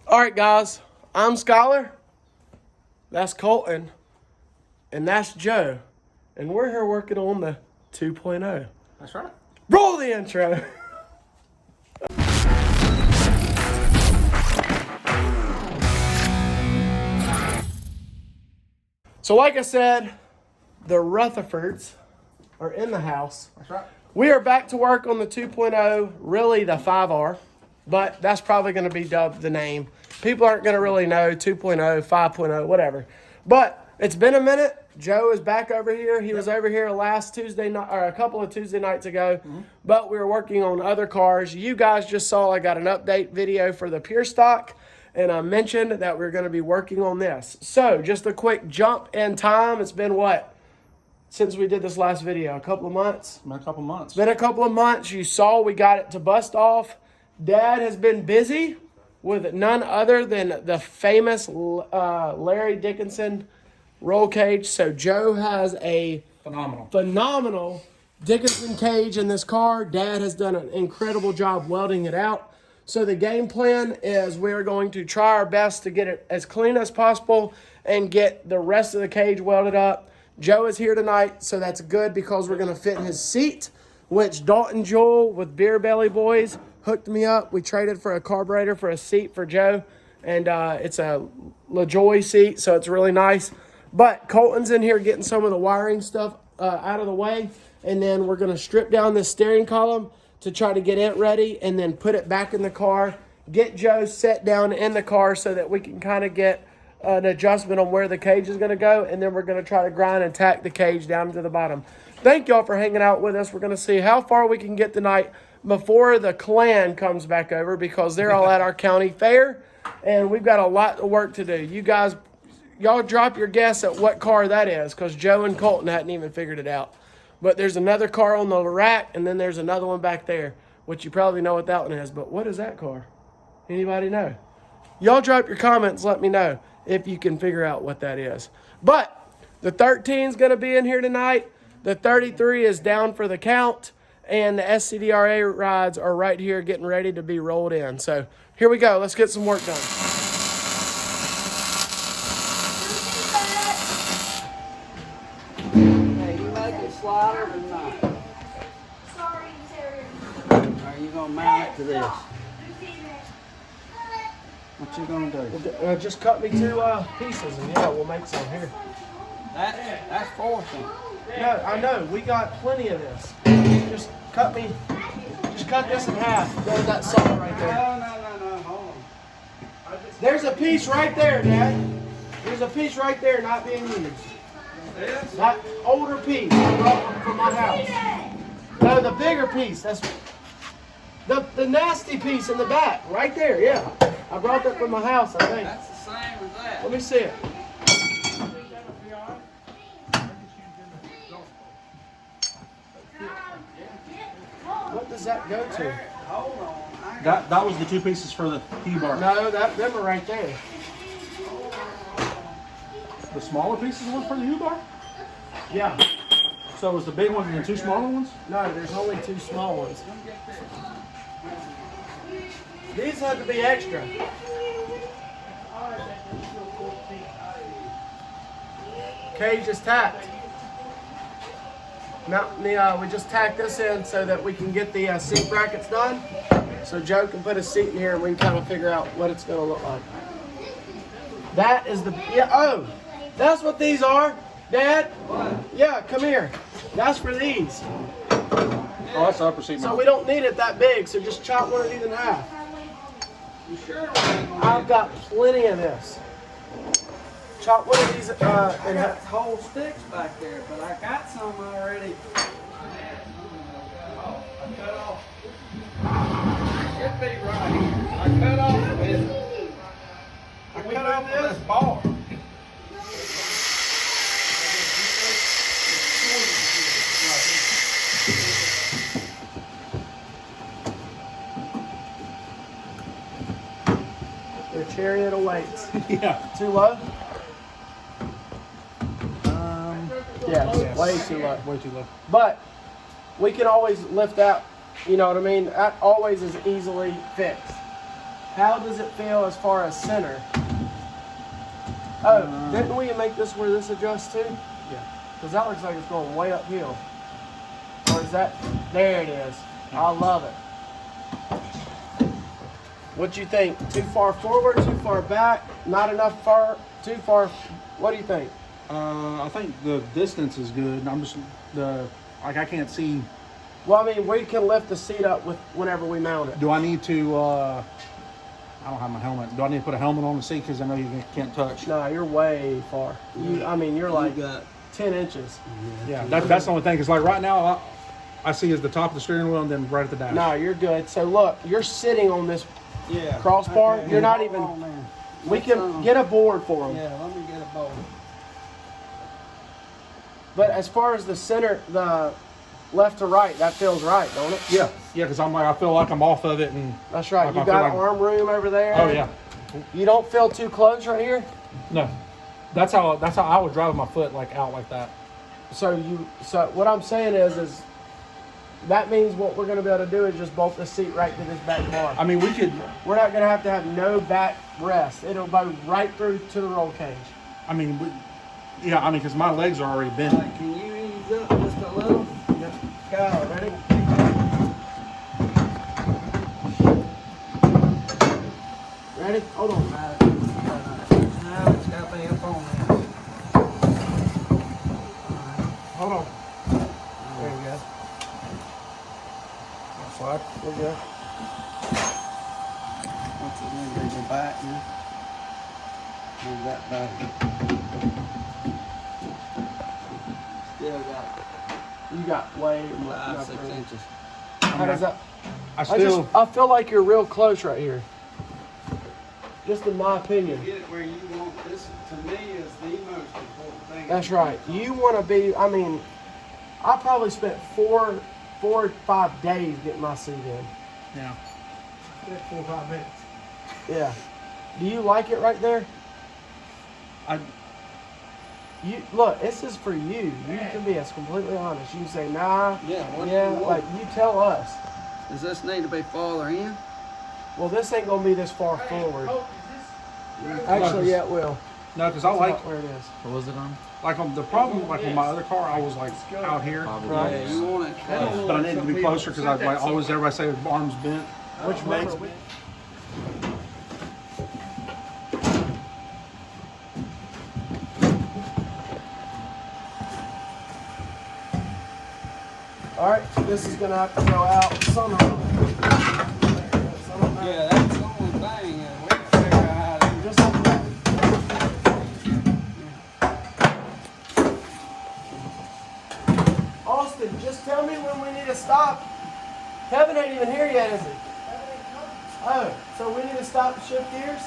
All right, guys, I'm Skylar, that's Colton, and that's Joe, and we're here working on the 2.0. That's right. Roll the intro. So like I said, the Rutherfords are in the house. That's right. We are back to work on the 2.0, really the 5R, but that's probably going to be dubbed the name. People aren't going to really know 2.0, 5.0, whatever. But it's been a minute. Joe is back over here. He was over here last Tuesday night, or a couple of Tuesday nights ago. But we were working on other cars. You guys just saw I got an update video for the Pure Stock, and I mentioned that we're going to be working on this. So just a quick jump in time. It's been what? Since we did this last video, a couple of months? Been a couple months. It's been a couple of months. You saw we got it to bust off. Dad has been busy with none other than the famous Larry Dickinson roll cage. So Joe has a phenomenal Dickinson cage in this car. Dad has done an incredible job welding it out. So the game plan is we're going to try our best to get it as clean as possible and get the rest of the cage welded up. Joe is here tonight, so that's good because we're going to fit his seat, which Dalton Joel with Beer Belly Boys hooked me up. We traded for a carburetor for a seat for Joe, and it's a LaJoy seat, so it's really nice. But Colton's in here getting some of the wiring stuff out of the way, and then we're going to strip down this steering column to try to get it ready and then put it back in the car, get Joe set down in the car so that we can kind of get an adjustment on where the cage is going to go, and then we're going to try to grind and tack the cage down to the bottom. Thank y'all for hanging out with us. We're going to see how far we can get tonight before the clan comes back over because they're all at our county fair, and we've got a lot of work to do. You guys, y'all drop your guess at what car that is because Joe and Colton hadn't even figured it out. But there's another car on the rack, and then there's another one back there, which you probably know what that one is. But what is that car? Anybody know? Y'all drop your comments. Let me know if you can figure out what that is. But the 13 is going to be in here tonight. The 33 is down for the count. And the SCDRA rides are right here getting ready to be rolled in. So here we go. Let's get some work done. Hey, you make it slider or not? Sorry, Terry. Are you going to mount it to this? What you going to do? Just cut me 2 pieces, and yeah, we'll make some here. That's forcing. No, I know. We got plenty of this. Just cut this in half. There's that saw right there. No, hold on. There's a piece right there, Dad. There's a piece right there not being used. This? That older piece I brought from my house. No, the bigger piece. That's the nasty piece in the back. Right there, yeah. I brought that from my house, I think. That's the same as that. Let me see it. What does that go to? Hold on. That was the 2 pieces for the T-bar. No, them are right there. The smaller pieces were for the U-bar? Yeah. So it was the big ones and the 2 smaller ones? No, there's only 2 small ones. These have to be extra. Cage is tacked. Now, we just tacked this in so that we can get the seat brackets done. So Joe can put his seat in here and we can kind of figure out what it's going to look like. That is the, yeah, oh, that's what these are, Dad. What? Yeah, come here. That's for these. Oh, that's the upper seat So mount. we don't need it that big, so just chop one of these in half. You sure? I I've got plenty of this. Chop one of these in got half. whole sticks back there, but I got some already. I cut off. Should be right here. I cut off this. I cut off this bar. The chariot awaits. Yeah. Too low? Yeah, way too low. Way too low. But we can always lift that, you know what I mean? That always is easily fixed. How does it feel as far as center? Oh, didn't we make this where this adjusts too? Yeah. Because that looks like it's going way uphill. Or is that? There it is. I love it. What you think? Too far forward? Too far back? Not enough far? Too far? What do you think? I think the distance is good. I'm just I can't see. Well, I mean, we can lift the seat up with whenever we mount it. Do I need to? I don't have my helmet. Do I need to put a helmet on the seat because I know you can't touch? No, you're way far. You're like 10 inches. Yeah, that's the only thing. Because like right now, I see is the top of the steering wheel and then right at the dash. No, you're good. So look, you're sitting on this Yeah. crossbar. Okay. You're not Hold even. on there. We can get a board for them. Yeah, let me get a bowl. But as far as the center, the left to right, that feels right, don't it? Yeah, because I feel like I'm off of it and. That's right. Like You I feel got like- arm room over there. Oh yeah. You don't feel too close right here. No, that's how I would drive my foot like out like that. So what I'm saying is that means what we're going to be able to do is just bolt the seat right to this back bar. I mean, we could. We're not going to have no back rest. It'll go right through to the roll cage. I mean, because my legs are already bent. Like, can you ease up just a little? Yep. Go. Ready? Ready? Hold on. Now it's got to be up on there. Hold on. There you go. Slide. We're good. What's it going to go back now? Move that back. Still got You got way 6 inches. How does that? I I feel like you're real close right here. Just in my opinion. Get it where you want this. To me, is the most important thing. That's right. You want to be. I mean, I probably spent 4 or 5 days getting my seat in. Yeah. 4 or 5 minutes. Yeah. Do you like it right there? You look. This is for you. You can be as completely honest. You can say nah. Yeah, what do Yeah. you want? Like you tell us. Does this need to be farther in? Well, this ain't gonna be this far forward. Actually, yeah, it will. No, because I That's like about where it is. What was it on? the problem like with my other car, I was like out here, Right. Yeah, you want it close. but I needed to be closer because I like always everybody say the arms bent. Which legs? All right, this is gonna have to go out somehow. Yeah, that's the only thing. We can figure out how to Just like that. Austin, just tell me when we need to stop. Kevin ain't even here yet, is he? Oh, so we need to stop and shift gears?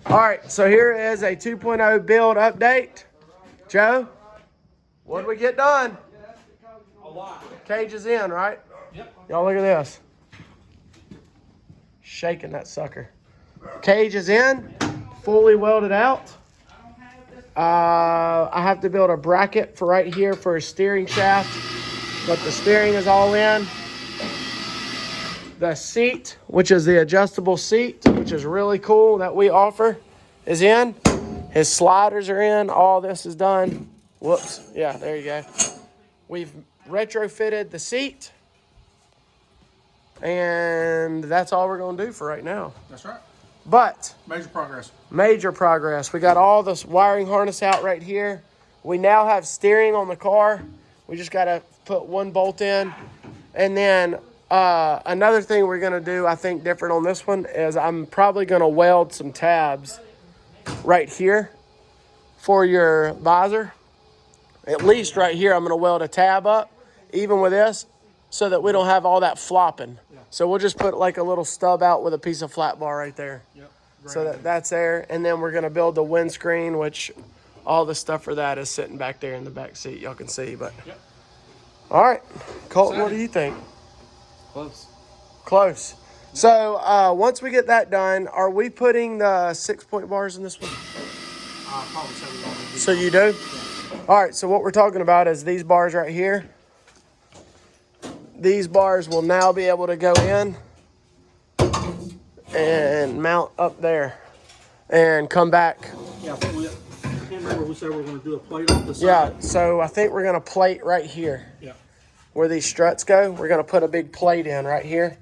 All right, so here is a 2.0 build update. Joe, what did we get done? Cage is in, right? Yep. Y'all look at this. Shaking that sucker. Cage is in, fully welded out. I have to build a bracket for right here for a steering shaft, but the steering is all in. The seat, which is the adjustable seat, which is really cool that we offer, is in. His sliders are in. All this is done. Whoops. Yeah, there you go. We've retrofitted the seat. And that's all we're going to do for right now. That's right. But Major progress. major progress. We got all this wiring harness out right here. We now have steering on the car. We just got to put one bolt in. And then Another thing we're going to do, I think, different on this one is I'm probably going to weld some tabs right here for your visor. At least right here, I'm going to weld a tab up, even with this, so that we don't have all that flopping. Yeah. So we'll just put like a little stub out with a piece of flat bar right there. Yep. So that's there. And then we're going to build the windscreen, which all the stuff for that is sitting back there in the back seat. Y'all can see, but. Yep. All right. Colton, what do you think? Close. Close. So once we get that done, are we putting the 6-point bars in this one? Probably 7 dollars. So you do? Yeah. All right. So what we're talking about is these bars right here. These bars will now be able to go in and mount up there and come back. Yeah, I think I can't remember. We said we were going to do a plate off the side. Yeah. So I think we're going to plate right here. Yeah. Where these struts go, we're going to put a big plate in right here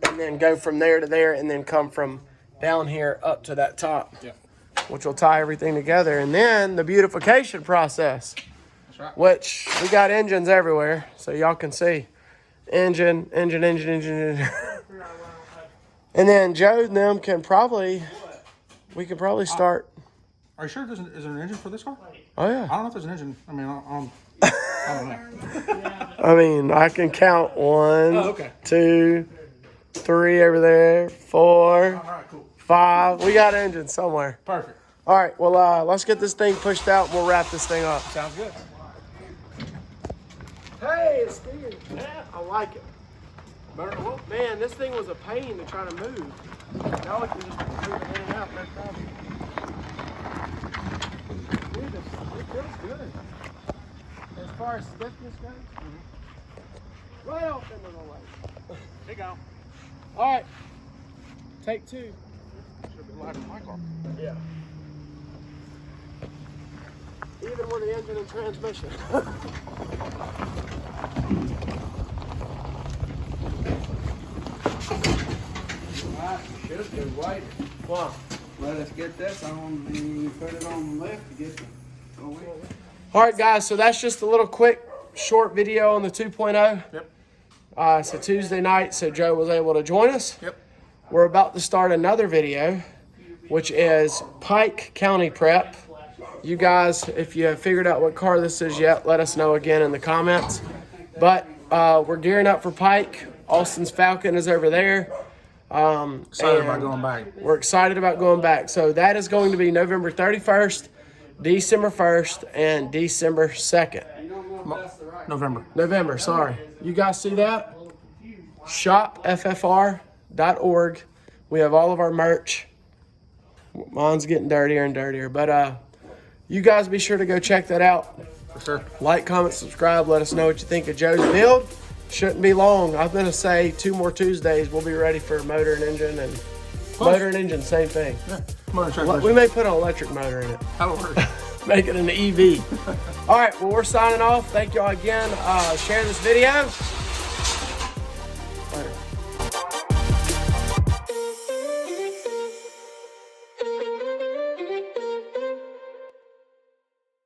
and then go from there to there and then come from down here up to that top, Yeah. which will tie everything together. And then the beautification process, That's right. which we got engines everywhere, so y'all can see. Engine. And then Joe and them can probably, we can probably start. Are you sure is there an engine for this car? Oh, yeah. I don't know if there's an engine. I mean, I don't know. I mean, I can count 1, Oh, okay. 2, 3 over there, 4, All right, cool. 5. We got engines somewhere. Perfect. All right, well, let's get this thing pushed out and we'll wrap this thing up. Sounds good. Hey, it's Steve. Yeah, I like it. Better than what? Man, this thing was a pain to try to move. Now we can just move it in and out, no problem. Dude, it feels good. As far as stiffness goes, right off into the lake. There you go. All right, take 2. Should be live in my car. Yeah. Even with the engine and transmission. Alright, we should have been waiting. Wow. Let us get this on the, put it on the left to get the, All right, guys, so that's just a little quick, short video on the 2.0. Yep. It's a Tuesday night, so Joe was able to join us. Yep. We're about to start another video, which is Pike County Prep. You guys, if you have figured out what car this is yet, let us know again in the comments. But we're gearing up for Pike. Austin's Falcon is over there. Excited about and going back. We're excited about going back. So that is going to be November 31st, December 1st, and December 2nd. November. November, sorry. You guys see that? shopffr.org. We have all of our merch. Mine's getting dirtier and dirtier. But you guys be sure to go check that out. For sure. Like, comment, subscribe. Let us know what you think of Joe's build. Shouldn't be long. I'm going to say 2 more Tuesdays. We'll be ready for motor and engine. And motor and engine, same thing. Yeah. Motor transmission. We may put an electric motor in it. That'll work. Make it an EV. All right, well, we're signing off. Thank y'all again. Share this video.